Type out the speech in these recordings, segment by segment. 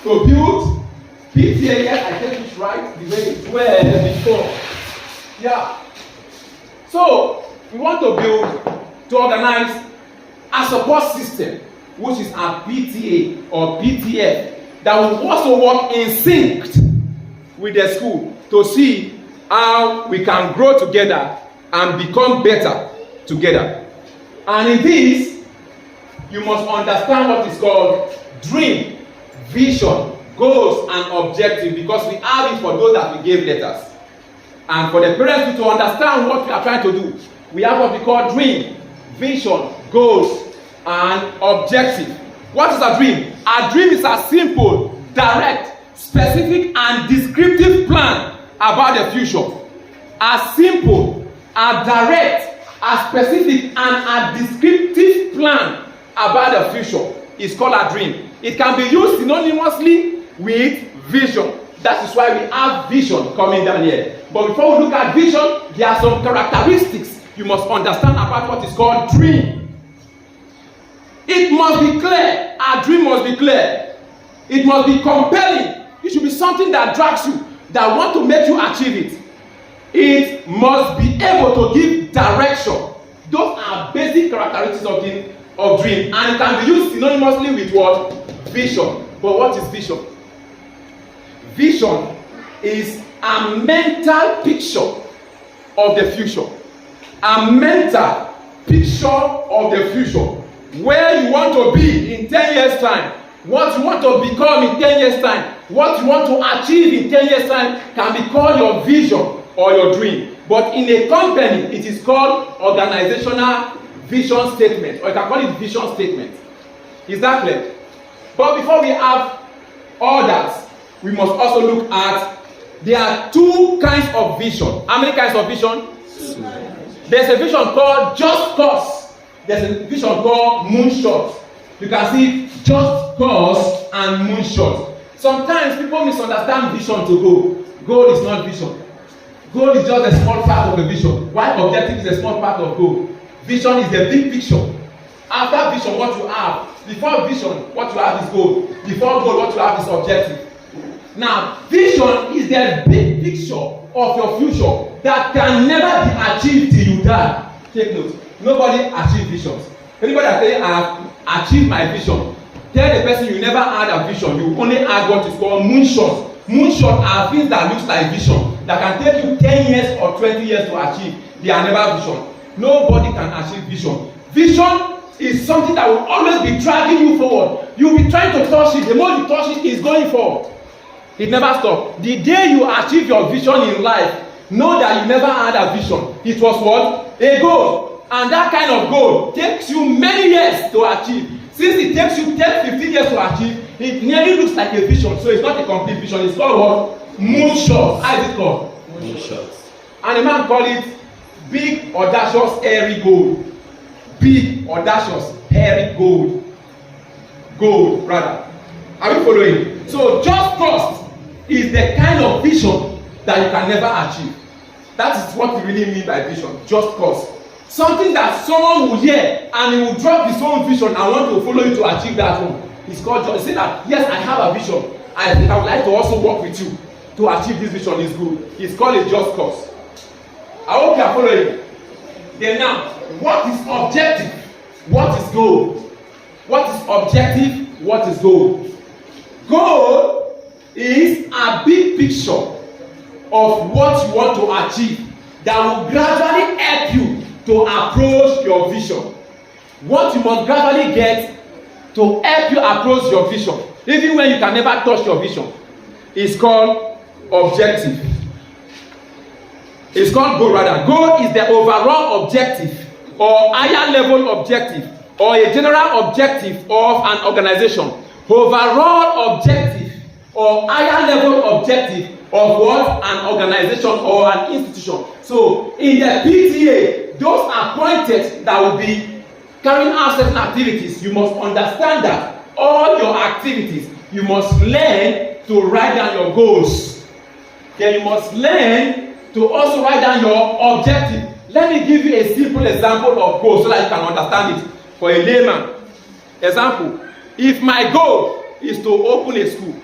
to build PTF. I get it right the way it was before. Yeah. So we want to build, to organize a support system, which is a PTA or PTF, that will also work in sync with the school to see how we can grow together and become better together. And in this, you must understand what is called dream, vision, goals, and objective, because we have it for those that we gave letters. And for the parents to understand what we are trying to do, we have what we call dream, vision, goals, and objective. What is a dream? A dream is a simple, direct, specific, and descriptive plan about the future. A simple, a direct, a specific, and a descriptive plan about the future is called a dream. It can be used synonymously with vision. That is why we have vision coming down here. But before we look at vision, there are some characteristics you must understand about what is called dream. It must be clear. Our dream must be clear. It must be compelling. It should be something that drags you, that want to make you achieve it. It must be able to give direction. Those are basic characteristics of dream, and it can be used synonymously with what? Vision. But what is vision? Vision is a mental picture of the future. A mental picture of the future. Where you want to be in 10 years' time. What you want to become in 10 years' time. What you want to achieve in 10 years' time can be called your vision or your dream. But in a company, it is called organizational vision statement, or you can call it vision statement. Is that clear? But before we have all that, we must also look at, there are two kinds of vision. How many kinds of vision? There's a vision called just cause. There's a vision called moonshot. You can see just cause and moonshot. Sometimes people misunderstand vision to goal. Goal is not vision. Goal is just a small part of the vision. While objective is a small part of goal. Vision is the big picture. After vision, what you have. Before vision, what you have is goal. Before goal, what you have is objective. Now, vision is the big picture of your future that can never be achieved till you die. Take note. Nobody achieves visions. Anybody that say, I have achieved my vision, tell the person you never had a vision. You only had what is called moonshots. Moonshots are things that look like vision, that can take you 10 years or 20 years to achieve. They are never vision. Nobody can achieve vision. Vision is something that will always be dragging you forward. You'll be trying to touch it. The more you touch it, it's going forward. It never stops. The day you achieve your vision in life, know that you never had a vision. It was what? A goal. And that kind of goal takes you many years to achieve. Since it takes you 10, 15 years to achieve, it nearly looks like a vision. So it's not a complete vision. It's called what? Moonshot. How is it called? Moonshot. And a man called it big, audacious, hairy goal. Big, audacious, hairy goal. Goal, rather. Are we following? So just cause is the kind of vision that you can never achieve. That is what we really mean by vision. Just cause. Something that someone will hear and he will drop his own vision and want to follow you to achieve that one. It's called just say that, yes, I have a vision. I would like to also work with you to achieve this vision. Is good. It's called a just cause. I hope you are following. Then now, what is objective? What is goal? What is objective? What is goal? Goal is a big picture of what you want to achieve that will gradually help you to approach your vision. What you must gradually get to help you approach your vision, even when you can never touch your vision, is called objective. It's called goal rather. Goal is the overall objective or higher level objective or a general objective of an organization. Overall objective or higher level objective of what? An organization or an institution. So in the PTA, those appointed that will be carrying out certain activities, you must understand that all your activities, you must learn to write down your goals. Then you must learn to also write down your objective. Let me give you a simple example of goals so that you can understand it for a layman. Example, if my goal is to open a school,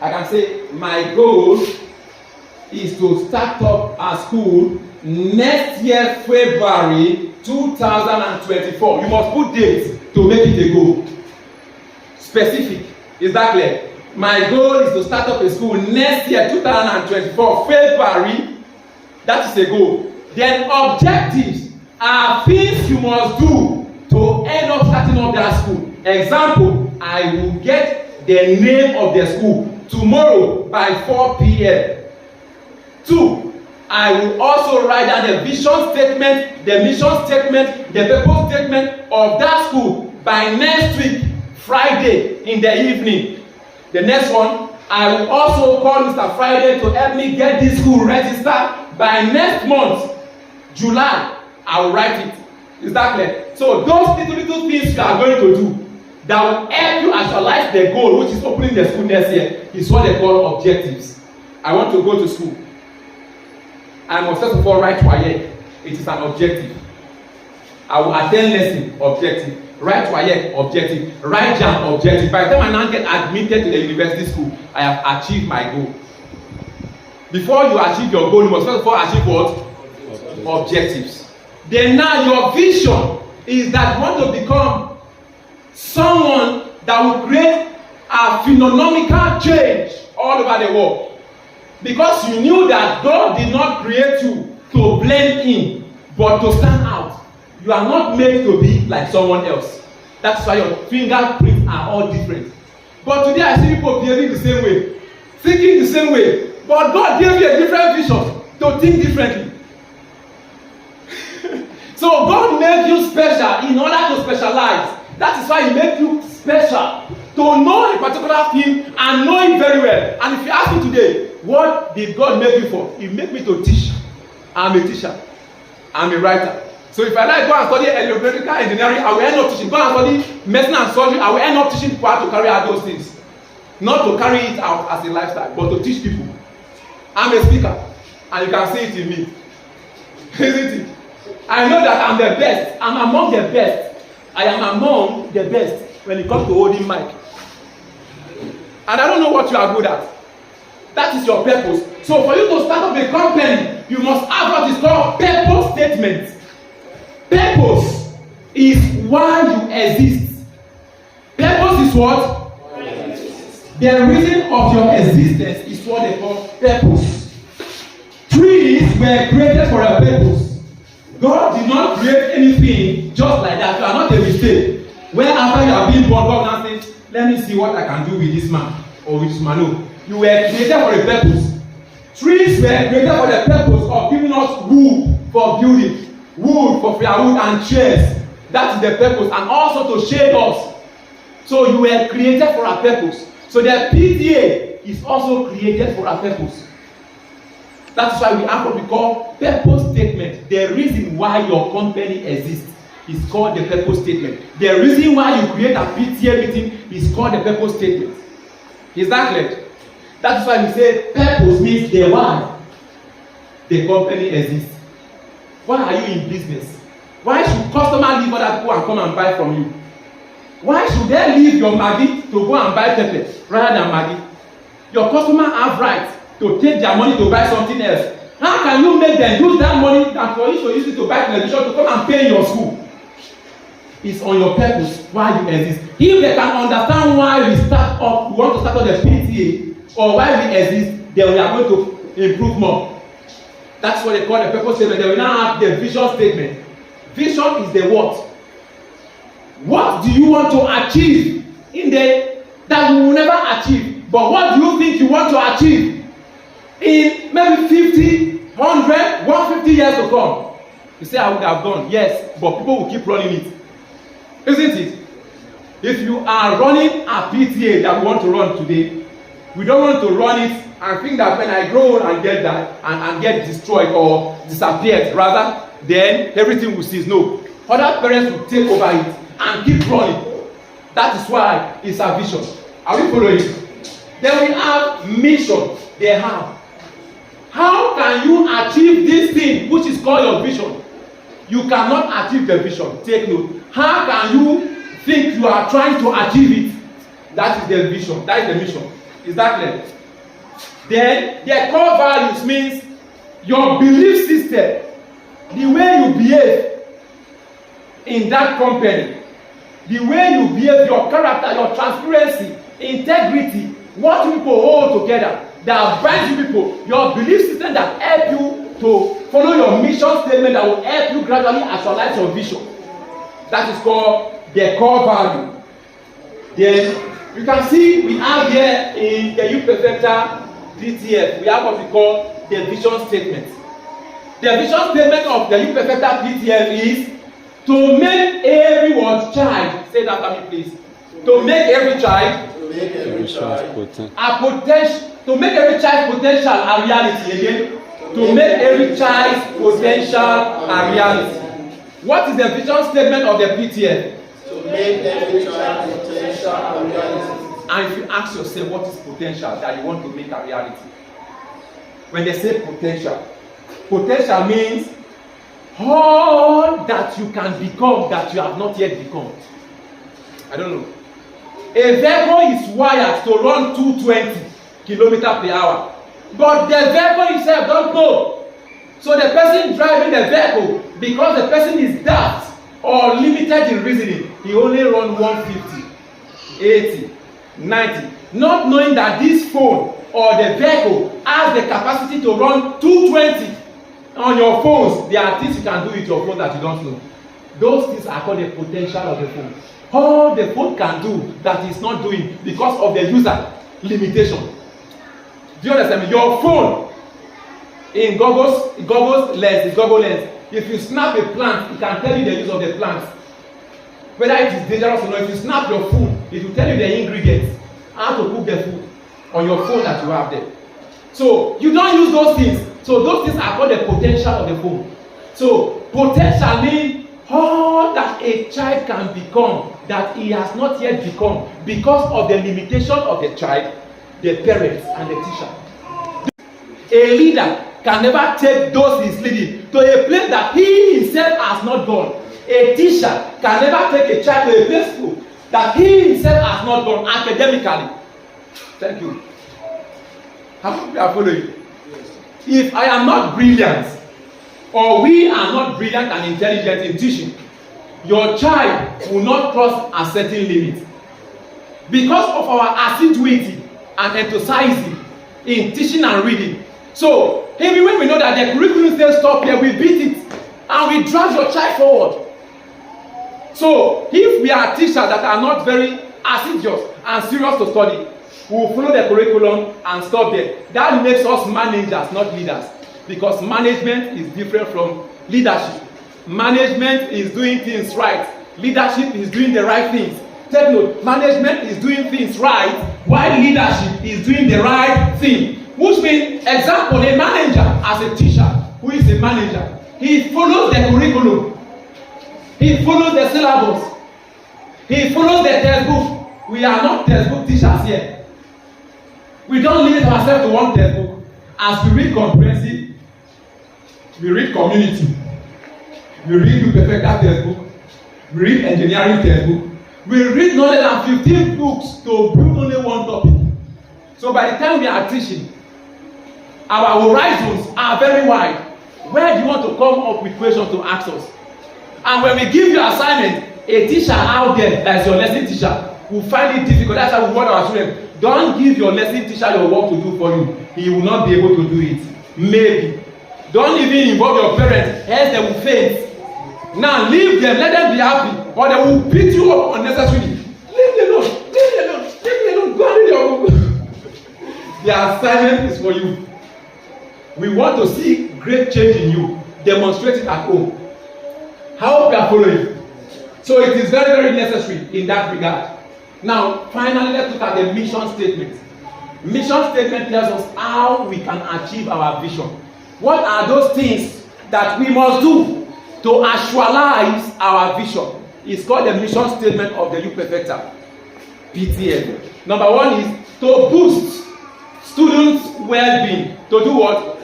I can say my goal is to start up a school next year February 2024. You must put dates to make it a goal. Specific. Is that clear? My goal is to start up a school next year 2024 February. That is a goal. Then objectives are things you must do to end up starting up that school. Example, I will get the name of the school tomorrow by 4 p.m. 2, I will also write down the vision statement, the mission statement, the purpose statement of that school by next week, Friday in the evening. The next one, I will also call Mr. Friday to help me get this school registered by next month, July. I will write it. Is that clear? So those little things you are going to do that will help you actualize the goal, which is opening the school next year, is what they call objectives. I want to go to school. I must first of all write WAEC. It is an objective. I will attend lesson, objective. Write WAEC, objective. Write JAM, objective. By the time I now get admitted to the university school, I have achieved my goal. Before you achieve your goal, you must first of all achieve what? Objectives. Then now your vision is that you want to become someone that will create a phenomenal change all over the world. Because you knew that God did not create you to blend in, but to stand out. You are not made to be like someone else. That's why your fingerprints are all different. But today I see people behaving the same way, thinking the same way. But God gave you a different vision to think differently. So God made you special in order to specialize. That is why He made you special. To know a particular thing and know it very well. And if you ask me today, what did God make you for? He made me to teach. I'm a teacher. I'm a writer. So if I like go and study electrical engineering, I will end up teaching. Go and study medicine and surgery, I will end up teaching people how to carry out those things. Not to carry it out as a lifestyle, but to teach people. I'm a speaker, and you can see it in me. Isn't it? I know that I'm the best. I'm among the best. I am among the best when it comes to holding mic. And I don't know what you are good at. That is your purpose. So for you to start up a company, you must have what is called purpose statement. Purpose is why you exist. Purpose is what? The reason of your existence is what they call purpose. Trees were created for a purpose. God did not create anything just like that. You are not a mistake. When after you have been born, God now says, let me see what I can do with this man or with this man. No. You were created for a purpose. Trees were created for the purpose of giving us wood for building, wood for firewood and chairs. That is the purpose, and also to shade us. So you were created for a purpose. So the PTA is also created for a purpose. That's why we have what we call purpose statement. The reason why your company exists is called the purpose statement. The reason why you create a PTA meeting is called the purpose statement. Is that clear? That's why we say purpose means the why the company exists. Why are you in business? Why should customers leave other people and come and buy from you? Why should they leave your Maggi to go and buy pepper rather than Maggi? Your customer have right to take their money to buy something else. How can you make them use that money and for you to use it to buy television to come and pay your school? It's on your purpose why you exist. If they can understand why we want to start up the PTA or why we exist, then we are going to improve more. That's what they call the purpose statement. Then we now have the vision statement. Vision is the what? What do you want to achieve in the that you will never achieve? But what do you think you want to achieve in maybe 50, 100, 150 years to come? You say, I would have gone. Yes, but people will keep running it. Isn't it? If you are running a PTA that we want to run today, we don't want to run it and think that when I grow old and get that and get destroyed or disappeared, rather, then everything will cease. No. Other parents will take over it and keep running. That is why it's a vision. Are we following? Then we have mission. They have. How can you achieve this thing which is called your vision? You cannot achieve the vision. Take note. How can you think you are trying to achieve it? That is the vision. That is the mission. Is that clear? Then their core values means your belief system, the way you behave in that company, the way you behave, your character, your transparency, integrity, what people hold together, that binds you people, your belief system that help you to follow your mission statement that will help you gradually actualize your vision. That is called their core value. Then you can see we have here in the Hu-Perfectre PTF, we have what we call the vision statement. The vision statement of the Hu-Perfectre PTF is to make every child, say that for me please, to make every child a potential, to make every child's potential a reality again, to make every child's potential a reality. What is the vision statement of the PTF? To make every child's potential a reality. And if you ask yourself what is potential that you want to make a reality, when they say potential, potential means all that you can become that you have not yet become. I don't know. A vehicle is wired to run 220 km/h, but the vehicle itself don't know. So the person driving the vehicle, because the person is daft or limited in reasoning, he only run 150, 80, 90, not knowing that this phone or the vehicle has the capacity to run 220. On your phones, there are things you can do with your phone that you don't know. Those things are called the potential of the phone. All the phone can do that is not doing because of the user limitation. Do you understand me? Your phone in Google's lens, the Google lens, if you snap a plant, it can tell you the use of the plant. Whether it is dangerous or not, if you snap your food, it will tell you the ingredients, how to cook the food on your phone that you have there. So you don't use those things. So those things are called the potential of the phone. So potential means all that a child can become that he has not yet become because of the limitation of the child, the parents, and the teacher. A leader can never take those he's leading to a place that he himself has not gone. A teacher can never take a child to a place that he himself has not gone academically. Thank you. How many people are following? If I am not brilliant, or we are not brilliant and intelligent in teaching, your child will not cross a certain limit. Because of our assiduity and enthusiasm in teaching and reading. So, even when we know that the curriculum says stop here, we beat it and we drive your child forward. So, if we are teachers that are not very assiduous and serious to study, we will follow the curriculum and stop there. That makes us managers, not leaders. Because management is different from leadership. Management is doing things right. Leadership is doing the right things. Take note, management is doing things right, while leadership is doing the right thing. Which means, example, a manager as a teacher, who is a manager, he follows the curriculum. He follows the syllabus. He follows the textbook. We are not textbook teachers here. We don't limit ourselves to one textbook. As we read comprehensive, we read community, we read Hu-Perfectre textbook, we read engineering textbook, we read no less than 15 books to build only one topic. So by the time we are teaching, our horizons are very wide. Where do you want to come up with questions to ask us? And when we give you assignment, a teacher out there that is your lesson teacher will find it difficult. That's how we want our children. Don't give your lesson teacher your work to do for you. He will not be able to do it. Maybe. Don't even involve your parents, else they will faint. Now leave them, let them be happy, or they will beat you up unnecessarily. Leave them alone, leave them alone, leave them alone, go and read your book. The assignment is for you. We want to see great change in you. Demonstrate it at home. How we are following. So it is very, very necessary in that regard. Now, finally, let's look at the mission statement. Mission statement tells us how we can achieve our vision. What are those things that we must do to actualize our vision? It's called the mission statement of the Hu-Perfectre PTF. Number one is to boost students' well-being. To do what?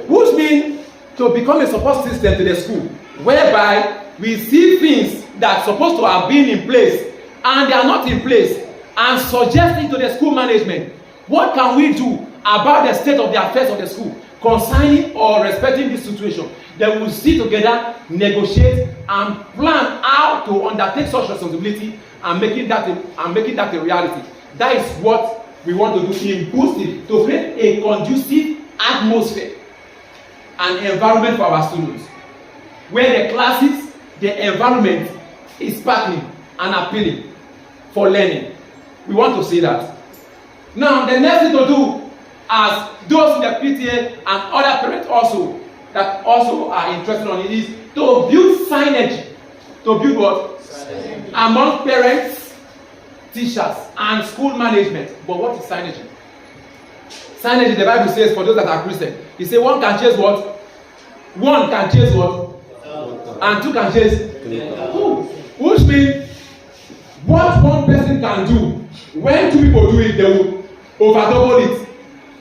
Which means to become a support system to the school, whereby we see things that are supposed to have been in place and they are not in place, and suggesting to the school management, what can we do about the state of the affairs of the school concerning or respecting this situation? Then we'll sit together, negotiate, and plan how to undertake such responsibility and making that a reality. That is what we want to do in boosting, to create a conducive atmosphere and environment for our students, where the classes, the environment is sparkling and appealing for learning. We want to see that. Now, the next thing to do, as those in the PTA and other parents also that also are interested on it, is to build synergy. To build what? Synergy. Among parents, teachers, and school management. But what is synergy? Synergy, the Bible says, for those that are Christian, it says one can chase what? One can chase what? And two can chase two. Which means what one person can do, when two people do it, they will overdouble it.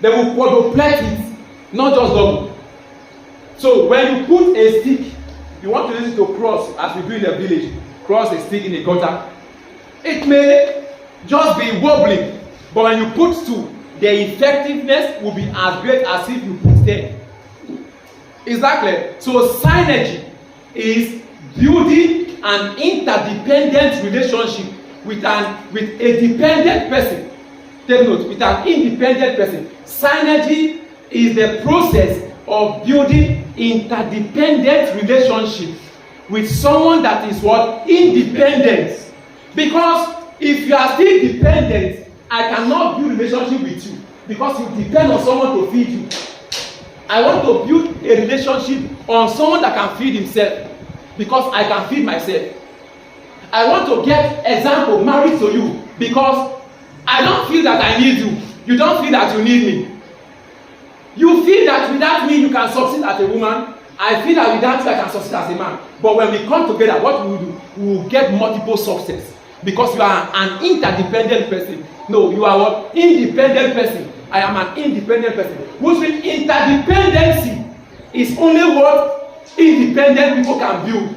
They will quadruplete it, not just double. So when you put a stick, you want to use it to cross, as we do in the village, cross a stick in a gutter. It may just be wobbling, but when you put two, the effectiveness will be as great as if you put 10. Exactly. So synergy is building an interdependent relationship with a dependent person. Take note, with an independent person. Synergy is the process of building interdependent relationship with someone that is what? Independent. Because if you are still dependent, I cannot build relationship with you because you depend on someone to feed you. I want to build a relationship on someone that can feed himself because I can feed myself. I want to get example married to you because I don't feel that I need you. You don't feel that you need me. You feel that without me you can succeed as a woman. I feel that without you I can succeed as a man. But when we come together, what we will do? We will get multiple success because you are an interdependent person. No, you are what? Independent person. I am an independent person. Which means interdependency is only what independent people can build.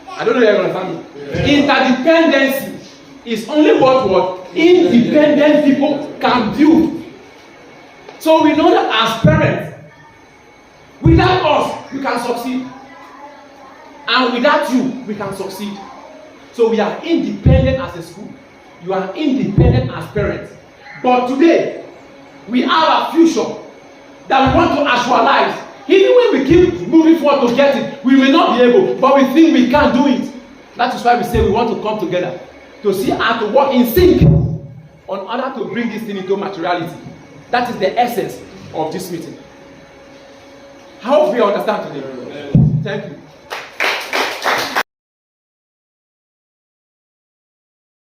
I don't know if you understand me. Yeah. Interdependency is only what independent people can build. So we know that as parents, without us, you can succeed. And without you, we can succeed. So we are independent as a school. You are independent as parents. But today, we have a future that we want to actualize. Even when we keep moving forward to get it, we may not be able, but we think we can do it. That is why we say we want to come together to see how to work in sync on order to bring this thing into materiality. That is the essence of this meeting. I hope we understand today. Thank you.